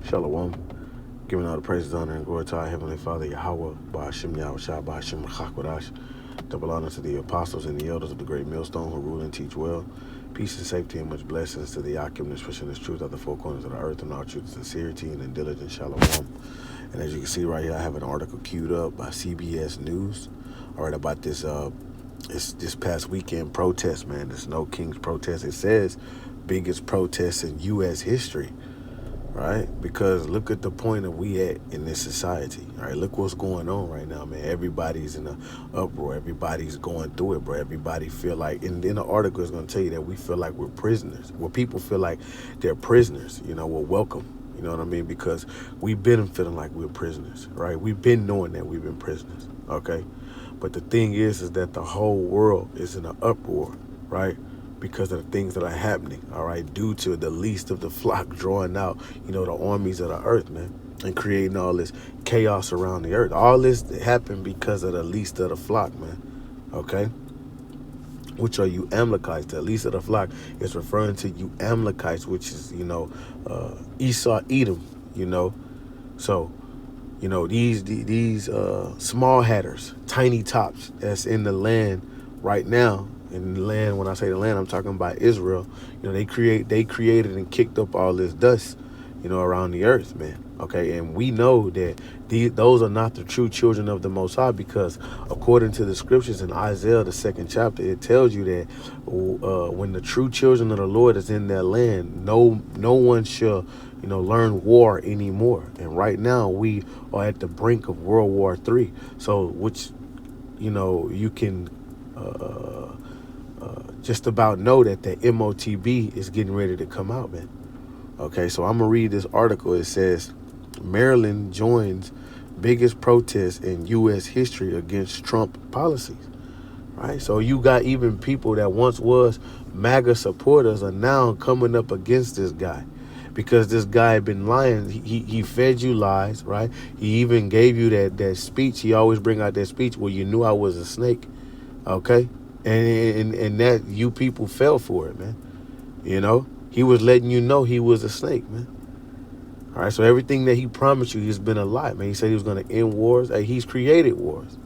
Shalom. Giving all the praises, honor, and glory to our Heavenly Father, Yahweh, Ba'ashim Yahushua, Ba'ashim Chakwadash. Double honor to the apostles and the elders of the great millstone who rule and teach well. Peace and safety and much blessings to the Akim that's pushing this truth at the four corners of the earth and all truth, sincerity, and in diligence. Shalom. And as you can see right here, I have an article queued up by CBS News. All right, about this this past weekend protest, man. This No Kings protest. It says biggest protest in U.S. history. Right? Because look at the point that we at in this society. All right, look what's going on right now, man. Everybody's in an uproar. Everybody's going through it, bro. Everybody feel like, and then the article is going to tell you that we feel like we're prisoners. Well, people feel like they're prisoners. You know, we're welcome. You know what I mean? Because we've been feeling like we're prisoners, right? We've been knowing that we've been prisoners, okay? But the thing is that the whole world is in an uproar, right? Because of the things that are happening, all right, due to the least of the flock drawing out, you know, the armies of the earth, man, and creating all this chaos around the earth. All this happened because of the least of the flock, man, okay? Which are you Amalekites. The least of the flock is referring to you Amalekites, which is, you know, Esau, Edom, you know. So, you know, these small hatters, tiny tops that's in the land right now. In the land, when I say the land, I'm talking about Israel. You know, they created and kicked up all this dust, you know, around the earth, man. Okay, and we know that those are not the true children of the Most High, because according to the scriptures in Isaiah, the 2nd chapter, it tells you that when the true children of the Lord is in their land, no one shall, you know, learn war anymore. And right now we are at the brink of World War III. So, which, you know, you can just about know that the MOTB is getting ready to come out, man. Okay, so I'm going to read this article. It says, Maryland joins biggest protest in U.S. history against Trump policies. Right? So you got even people that once was MAGA supporters are now coming up against this guy, because this guy had been lying. He fed you lies, right? He even gave you that speech. He always bring out that speech where you knew I was a snake, okay? And that you people fell for it, man. You know, he was letting you know he was a snake, man. All right, so everything that he promised you has been a lie, man. He said he was going to end wars. Hey, he's created wars.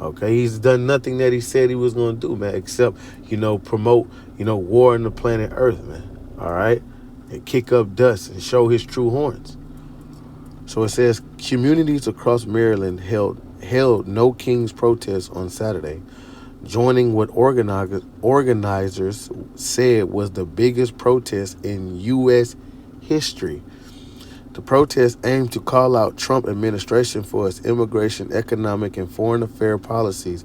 Okay, he's done nothing that he said he was going to do, man, except, you know, promote, you know, war on the planet Earth, man. All right, and kick up dust and show his true horns. So it says communities across Maryland held No Kings protests on Saturday, joining what organizers said was the biggest protest in U.S. history. The protest aimed to call out Trump administration for its immigration, economic, and foreign affairs policies,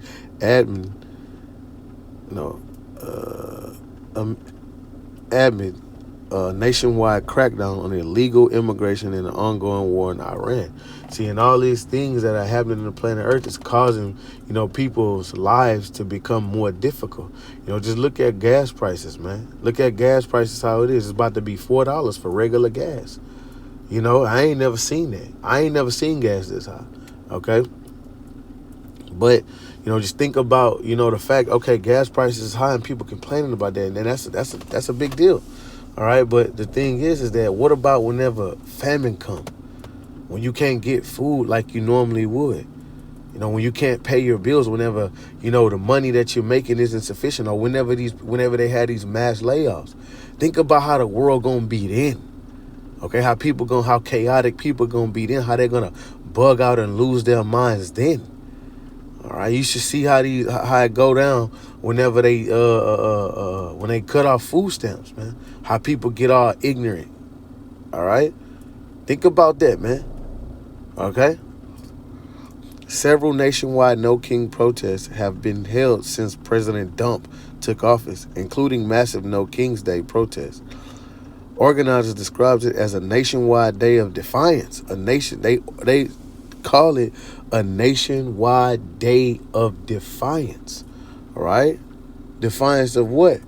nationwide crackdown on illegal immigration and the ongoing war in Iran. See, and all these things that are happening on the planet Earth is causing, you know, people's lives to become more difficult. You know, just look at gas prices, man. Look at gas prices, how it is. It's about to be $4 for regular gas. You know, I ain't never seen that. I ain't never seen gas this high, okay? But, you know, just think about, you know, the fact, okay, gas prices is high and people complaining about that, and then that's a big deal, all right? But the thing is that what about whenever famine come, when you can't get food like you normally would? You know, when you can't pay your bills, whenever, you know, the money that you're making isn't sufficient, or whenever they had these mass layoffs. Think about how the world gonna be then. Okay, how chaotic people gonna be then, how they're gonna bug out and lose their minds then. All right, you should see how it go down whenever they when they cut off food stamps, man. How people get all ignorant. All right, think about that, man. Okay. Several nationwide No King protests have been held since President Trump took office, including massive No King's Day protests. Organizers describes it as a nationwide day of defiance. They call it a nationwide day of defiance. All right? Defiance of what?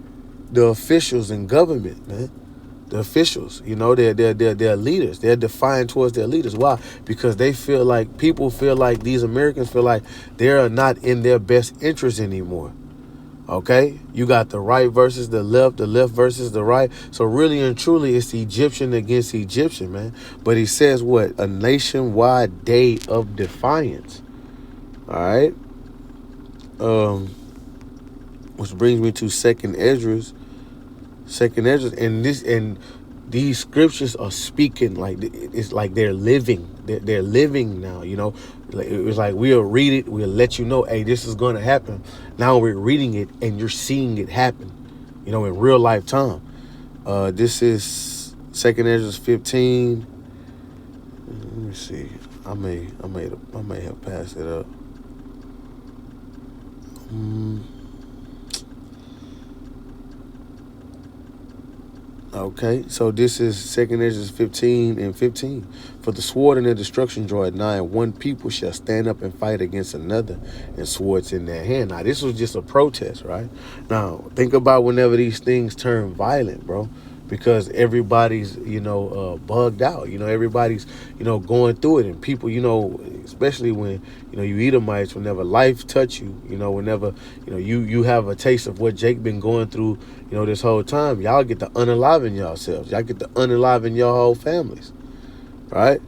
The officials in government, man. The officials, you know, they're leaders. They're defiant towards their leaders. Why? Because people feel like these Americans feel like they're not in their best interest anymore. Okay, you got the right versus the left versus the right. So really and truly, it's Egyptian against Egyptian, man. But he says what? A nationwide day of defiance. All right. Which brings me to Second Esdras, and these scriptures are speaking like it's like they're living. They're living now. You know, it was like we'll read it, we'll let you know, hey, this is going to happen. Now we're reading it, and you're seeing it happen. You know, in real life time. This is Second Esdras 15. Let me see. I may have passed it up. Okay, so this is Second Esdras 15 and 15. For the sword and their destruction draw at nigh, and one people shall stand up and fight against another, and swords in their hand. Now, this was just a protest, right? Now, think about whenever these things turn violent, bro, because everybody's, bugged out. You know, everybody's, going through it, and people, especially when, you Edomites, whenever life touch you, whenever, you have a taste of what Jake been going through, this whole time, y'all get to unaliven yourselves. Y'all get to unaliven your whole families, right?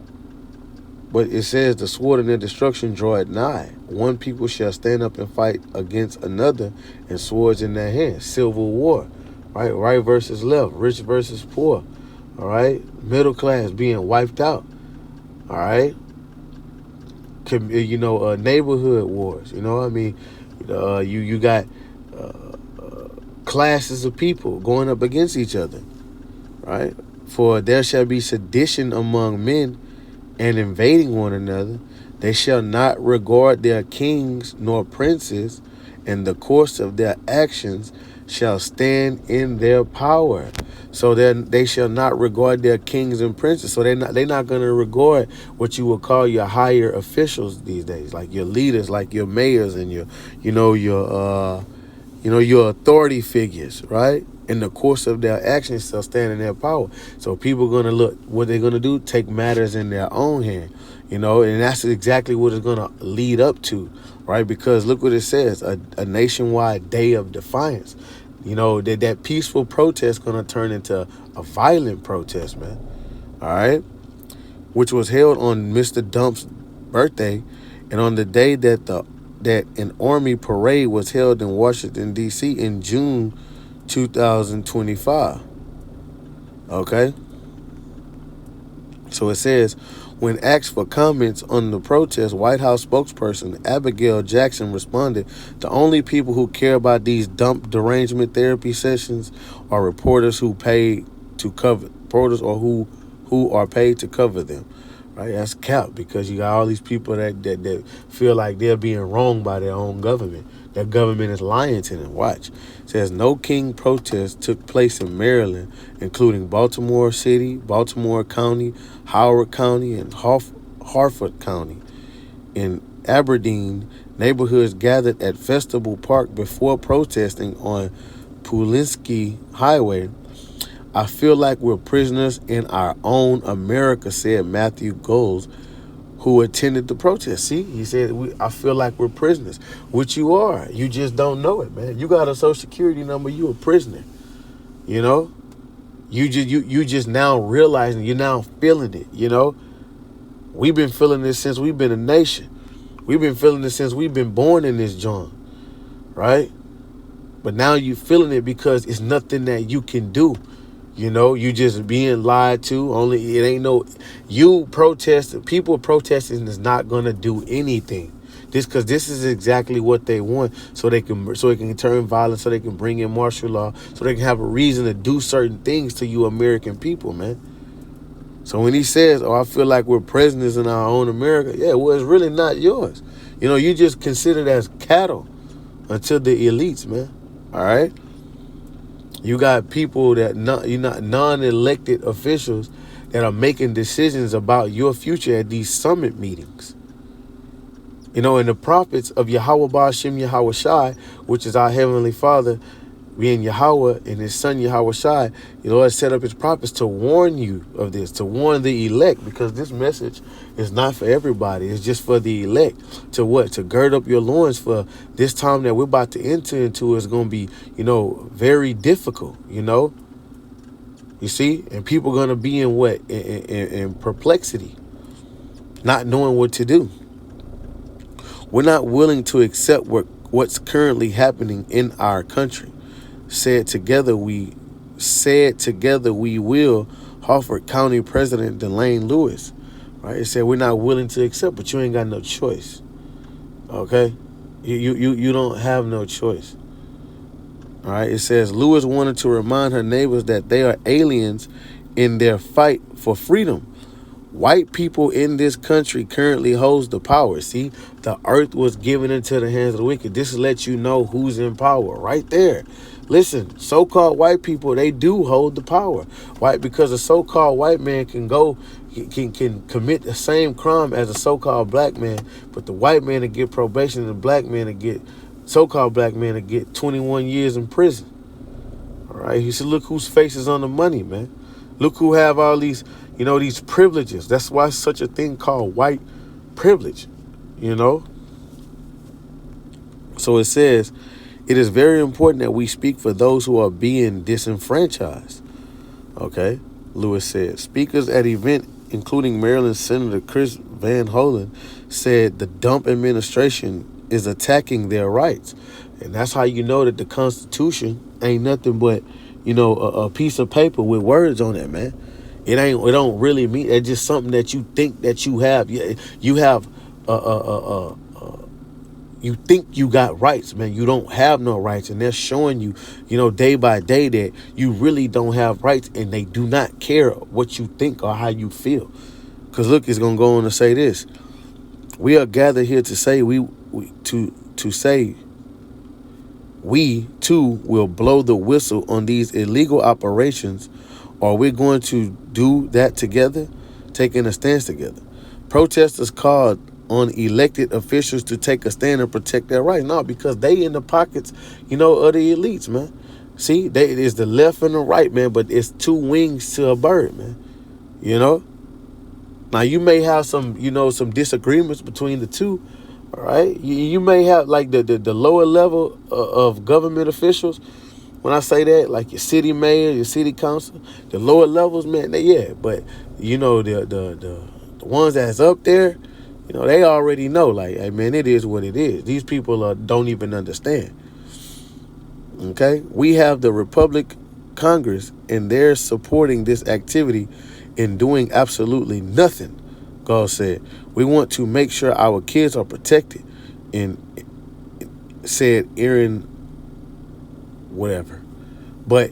But it says the sword and their destruction draw at nigh. One people shall stand up and fight against another, and swords in their hands. Civil war, right? Right versus left, rich versus poor, all right? Middle class being wiped out, all right? Neighborhood wars, you got classes of people going up against each other, right? For there shall be sedition among men, and invading one another. They shall not regard their kings nor princes, and the course of their actions shall stand in their power. So they shall not regard their kings and princes. So they're not going to regard what you would call your higher officials these days, like your leaders, like your mayors and your authority figures, right? In the course of their actions shall stand in their power. So people are going to look, what they're going to do, take matters in their own hand, and that's exactly what it's going to lead up to, right? Because look what it says, a nationwide day of defiance. That peaceful protest going to turn into a violent protest, man. All right? Which was held on Mr. Dump's birthday, and on the day that an army parade was held in Washington, D.C. in June 2025. Okay? So it says, when asked for comments on the protest, White House spokesperson Abigail Jackson responded, the only people who care about these dump derangement therapy sessions are reporters or who are paid to cover them. Right? That's cap, because you got all these people that feel like they're being wronged by their own government. Their government is lying to them. Watch. It says no King protests took place in Maryland, including Baltimore City, Baltimore County, Howard County, and Harford County. In Aberdeen, neighborhoods gathered at Festival Park before protesting on Pulinsky Highway. I feel like we're prisoners in our own America, said Matthew Goals, who attended the protest. See, he said, I feel like we're prisoners, which you are. You just don't know it, man. You got a social security number, you a prisoner. You just now realizing, you're now feeling it, We've been feeling this since we've been a nation. We've been feeling this since we've been born in this joint, right? But now you're feeling it because it's nothing that you can do. You just being lied to. Only it ain't no, people protesting is not gonna do anything. Because this is exactly what they want, so it can turn violent, so they can bring in martial law, so they can have a reason to do certain things to you American people, man. So when he says, I feel like we're prisoners in our own America, yeah, well, it's really not yours. You just considered as cattle until the elites, man. All right. You got people that non-elected officials that are making decisions about your future at these summit meetings. And the prophets of Yahweh Ba'Shem Yahweh Shai, which is our Heavenly Father, being Yahweh and his son Yahweh Shai, the Lord set up his prophets to warn you of this, to warn the elect, because this message is not for everybody. It's just for the elect. To what? To gird up your loins for this time that we're about to enter into is going to be, very difficult, You see? And people are going to be in what? In perplexity, not knowing what to do. We're not willing to accept what's currently happening in our country. Said together we will. Harford County President Delane Lewis, right? It said we're not willing to accept, but you ain't got no choice. Okay, you don't have no choice. All right. It says Lewis wanted to remind her neighbors that they are aliens in their fight for freedom. White people in this country currently holds the power. See, the earth was given into the hands of the wicked. This lets you know who's in power right there. Listen, so-called white people, they do hold the power. Why? Because a so-called white man can commit the same crime as a so-called black man, but the white man to get probation and the black man to get, so-called black man to get 21 years in prison. All right. He said, look whose face is on the money, man. Look who have all these, these privileges. That's why it's such a thing called white privilege, So it says, it is very important that we speak for those who are being disenfranchised. Okay, Lewis said. Speakers at event, including Maryland Senator Chris Van Hollen, said the Dump administration is attacking their rights. And that's how you know that the Constitution ain't nothing but, a piece of paper with words on it, man. It don't really mean, it's just something that you think that you have. You have you think you got rights, man. You don't have no rights. And they're showing you, day by day that you really don't have rights, and they do not care what you think or how you feel. Because look, it's going to go on to say this. We are gathered here to say we too will blow the whistle on these illegal operations, or we're going to do that together, taking a stance together. Protesters called on elected officials to take a stand and protect their rights. No, because they in the pockets, of the elites, man. See, it is the left and the right, man, but it's two wings to a bird, man. Now, you may have some, some disagreements between the two, all right? You may have, like, the lower level of government officials. When I say that, like your city mayor, your city council, the lower levels, man, but, the ones that's up there, they already know, like, hey, man, it is what it is. These people don't even understand. Okay? We have the Republic Congress, and they're supporting this activity and doing absolutely nothing, God said. We want to make sure our kids are protected, and said Aaron whatever. But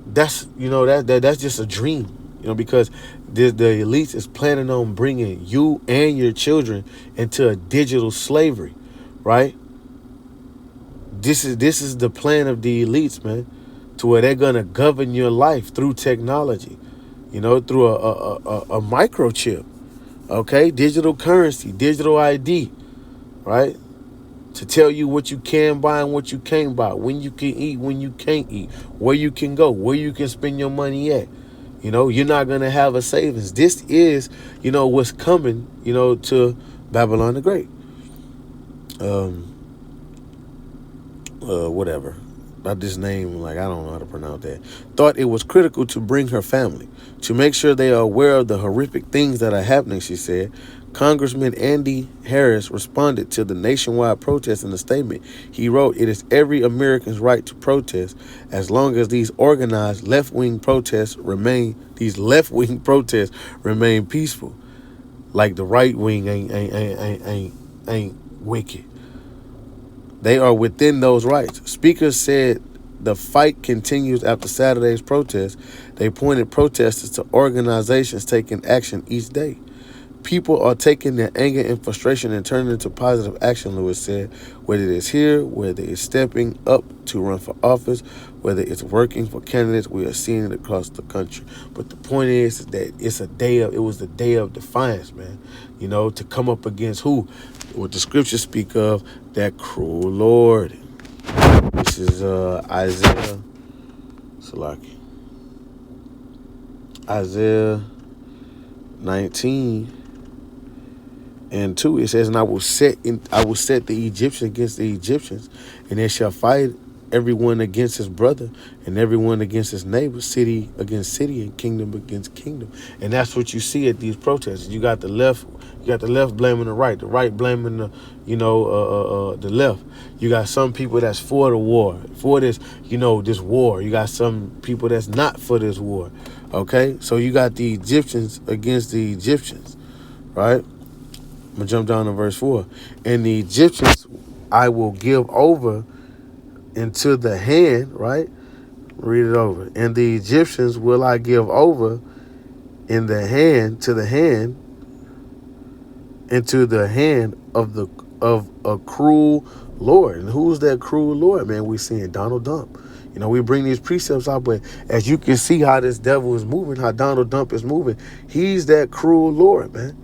that's, that's just a dream, because the elites is planning on bringing you and your children into a digital slavery, right? This is the plan of the elites, man, to where they're going to govern your life through technology, through a microchip, okay? Digital currency, digital ID, right? To tell you what you can buy and what you can't buy, when you can eat, when you can't eat, where you can go, where you can spend your money at. You're not going to have a savings. This is, what's coming, to Babylon the Great. Whatever. About this name, like, I don't know how to pronounce that. Thought it was critical to bring her family, to make sure they are aware of the horrific things that are happening, she said. Congressman Andy Harris responded to the nationwide protest in a statement. He wrote, "It is every American's right to protest as long as these organized left-wing protests remain peaceful. Like the right wing ain't wicked. They are within those rights." Speakers said the fight continues after Saturday's protest. They pointed protesters to organizations taking action each day. People are taking their anger and frustration and turning it into positive action, Lewis said. Whether it is here, whether it's stepping up to run for office, whether it's working for candidates, we are seeing it across the country. But the point is that it was the day of defiance, man. To come up against who? What the scriptures speak of, that cruel Lord. This is Isaiah. Salaki. Isaiah 19 and 2. It says, "And I will set the Egyptians against the Egyptians, and they shall fight everyone against his brother, and everyone against his neighbor, city against city, and kingdom against kingdom." And that's what you see at these protests. You got the left blaming the right blaming the left. You got some people that's for the war, for this, this war. You got some people that's not for this war. Okay, so you got the Egyptians against the Egyptians, right? I'm gonna jump down to verse 4. "And the Egyptians I will give over into the hand," right? Read it over. "And the Egyptians will I give over in the hand to the hand, into the hand of a cruel Lord." And who's that cruel Lord, man? We seeing Donald Trump. We bring these precepts out, but as you can see how this devil is moving, how Donald Trump is moving, he's that cruel Lord, man.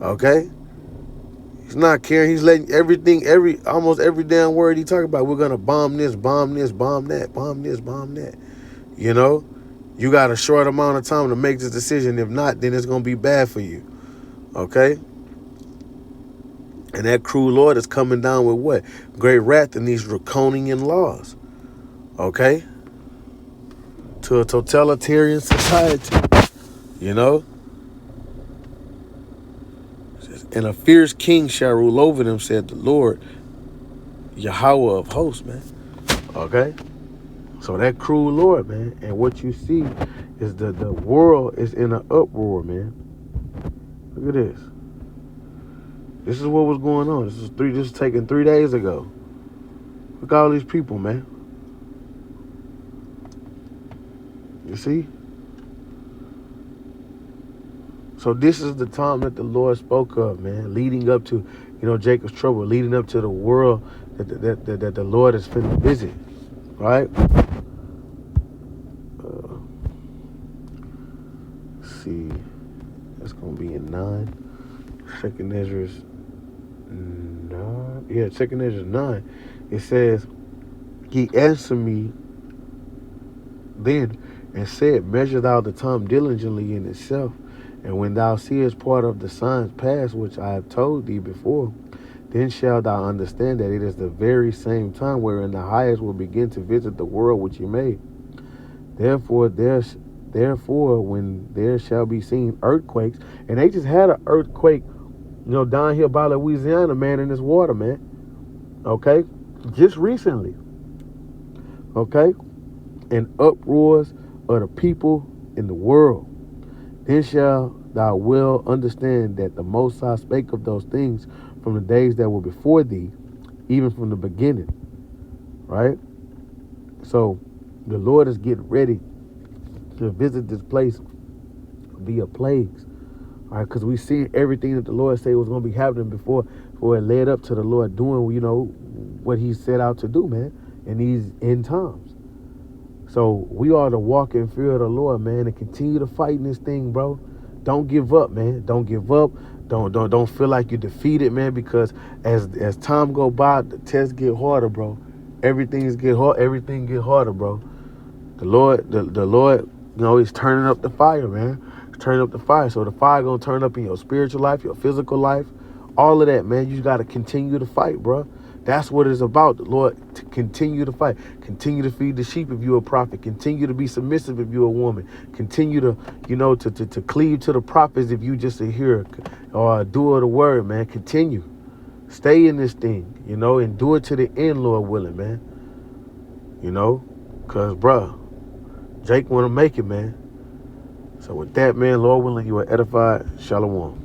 Okay? He's not caring. He's letting everything, almost every damn word he talk about. We're gonna bomb this, bomb this, bomb that, bomb this, bomb that. You got a short amount of time to make this decision. If not, then it's gonna be bad for you. Okay? And that cruel Lord is coming down with what? Great wrath and these draconian laws. Okay? To a totalitarian society. "And a fierce king shall rule over them, said the Lord, Yahweh of hosts," man. Okay? So that cruel Lord, man. And what you see is the world is in an uproar, man. Look at this. This is what was going on. This is taken 3 days ago. Look at all these people, man. You see? So this is the time that the Lord spoke of, man, leading up to, Jacob's trouble, leading up to the world that the Lord is finna visit, right? Let's see, that's gonna be in 9. Second Ezra's 9. Yeah, Second Ezra's 9. It says, "He answered me then and said, Measure thou the time diligently in itself. And when thou seest part of the signs pass, which I have told thee before, then shalt thou understand that it is the very same time wherein the highest will begin to visit the world which he made. Therefore, when there shall be seen earthquakes," and they just had an earthquake, down here by Louisiana, man, in this water, man. Okay, just recently. Okay, "and uproars of the people in the world. Then shall thou well understand that the Most High spake of those things from the days that were before thee, even from the beginning." Right? So the Lord is getting ready to visit this place via plagues. All right, because we see everything that the Lord said was going to be happening before it led up to the Lord doing, what he set out to do, man, in these end times. So we ought to walk in fear of the Lord, man, and continue to fight in this thing, bro. Don't give up, man. Don't give up. Don't feel like you're defeated, man, because as time go by, the tests get harder, bro. Everything get harder, bro. The Lord, he's turning up the fire, man. He's turning up the fire. So the fire gonna turn up in your spiritual life, your physical life, all of that, man. You gotta continue to fight, bro. That's what it's about, the Lord, to continue to fight. Continue to feed the sheep if you're a prophet. Continue to be submissive if you're a woman. Continue to, to cleave to the prophets if you just a hearer or a doer of the word, man. Continue. Stay in this thing, endure to the end, Lord willing, man. Because, bruh, Jake want to make it, man. So with that, man, Lord willing, you are edified. Shalom.